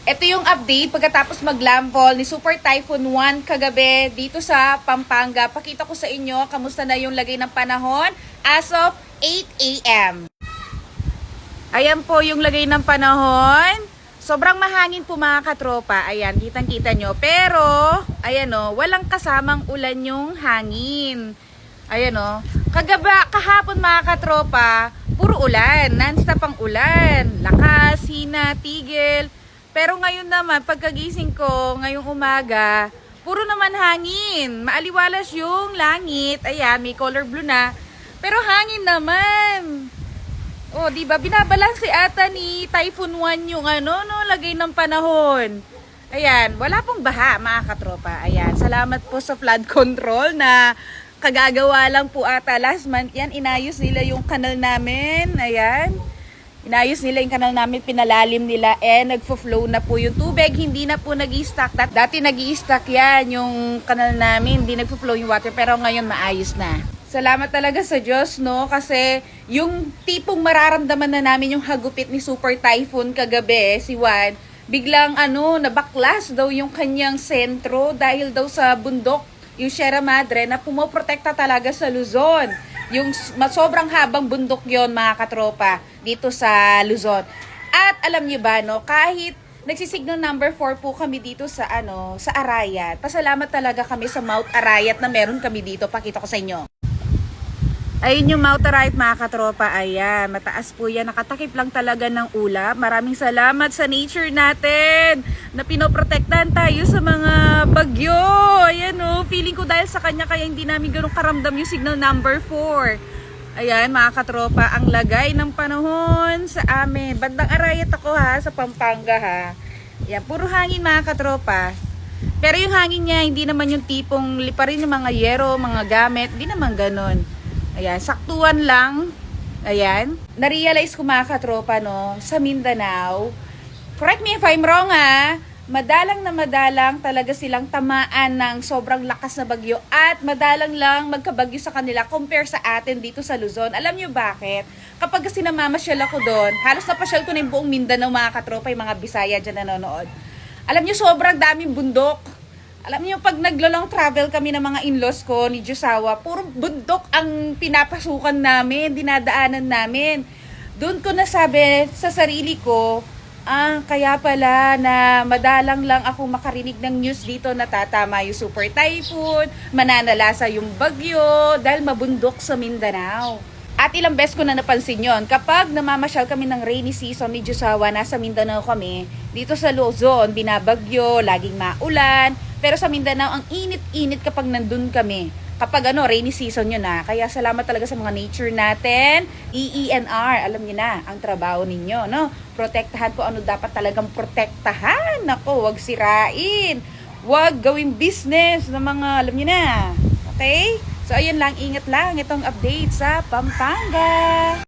Ito yung update pagkatapos maglandfall ni Super Typhoon 1 kagabi dito sa Pampanga. Pakita ko sa inyo kamusta na yung lagay ng panahon as of 8 a.m. Ayan po yung lagay ng panahon. Sobrang mahangin po mga katropa. Ayan, kitang-kita nyo. Pero, ayan o, walang kasamang ulan yung hangin. Ayan o. Kahapon mga katropa, puro ulan. Non-stop ang ulan. Lakas, hina, tigil. Pero ngayon naman, pagkagising ko, ngayong umaga, puro naman hangin. Maaliwalas yung langit. Ayan, may color blue na. Pero hangin naman. O, diba? Binabalanse ata ni Typhoon 1 yung lagay ng panahon. Ayan, wala pong baha mga katropa. Ayan, salamat po sa flood control na kagagawa lang po ata last month. Yan, inayos nila yung kanal namin. Ayan. Inayos nila yung kanal namin, pinalalim nila, nagfo-flow na po yung tubig, hindi na po nag-i-stack. Dati nag-i-stack yan, yung kanal namin, hindi nagfo-flow yung water, pero ngayon maayos na. Salamat talaga sa Diyos, no? Kasi yung tipong mararamdaman na namin yung hagupit ni Super Typhoon kagabi, si Juan, biglang nabaklas daw yung kanyang sentro dahil daw sa bundok, yung Sierra Madre, na pumoprotekta talaga sa Luzon. Yung sobrang habang bundok yon mga katropa dito sa Luzon. At alam niyo ba, no, kahit nagsisignal number 4 po kami dito sa sa Arayat. Pasalamat talaga kami sa Mount Arayat na meron kami dito. Pakita ko sa inyo. Ayun yung Mount Arayat mga katropa. Ayan, mataas po yan. Nakatakip lang talaga ng ulap. Maraming salamat sa nature natin na pinoprotektahan tayo sa mga bagyo. Ayan feeling ko dahil sa kanya kaya hindi namin ganun karamdam yung signal number 4. Ayan mga katropa, ang lagay ng panahon sa amin. Bandang Arayat ako sa Pampanga Ayan, puro hangin mga katropa. Pero yung hangin niya, hindi naman yung tipong liparin yung mga yero, mga gamit. Hindi naman ganun. Ayan, saktuan lang. Ayan. Narealize ko mga katropa, sa Mindanao. Correct me if I'm wrong madalang na madalang talaga silang tamaan ng sobrang lakas na bagyo at madalang lang magkabagyo sa kanila compare sa atin dito sa Luzon. Alam nyo bakit? Kapag kasi namamasyal ako doon, halos napasyal ko na yung buong Mindanao mga katropa, yung mga Bisaya dyan nanonood. Alam nyo, sobrang daming bundok. Alam niyo, pag naglo-long travel kami ng mga in-laws ko ni Josawa, puro bundok ang pinapasukan namin, dinadaanan namin. Doon ko nasabi sa sarili ko, kaya pala na madalang lang ako makarinig ng news dito na tatama yung Super Typhoon, mananalasa yung bagyo, dahil mabundok sa Mindanao. At ilang beses ko na napansin yon. Kapag namamasyal kami ng rainy season ni Josawa, nasa Mindanao kami, dito sa Luzon, binabagyo, laging maulan. Pero sa Mindanao, ang init-init kapag nandun kami. Kapag rainy season yun Kaya salamat talaga sa mga nature natin. EENR, alam niyo na, ang trabaho ninyo, Protektahan ko ano dapat talagang protektahan. Nako, wag sirain. Wag gawing business ng mga, alam niyo na. Okay? So, ayun lang, ingat lang itong update sa Pampanga.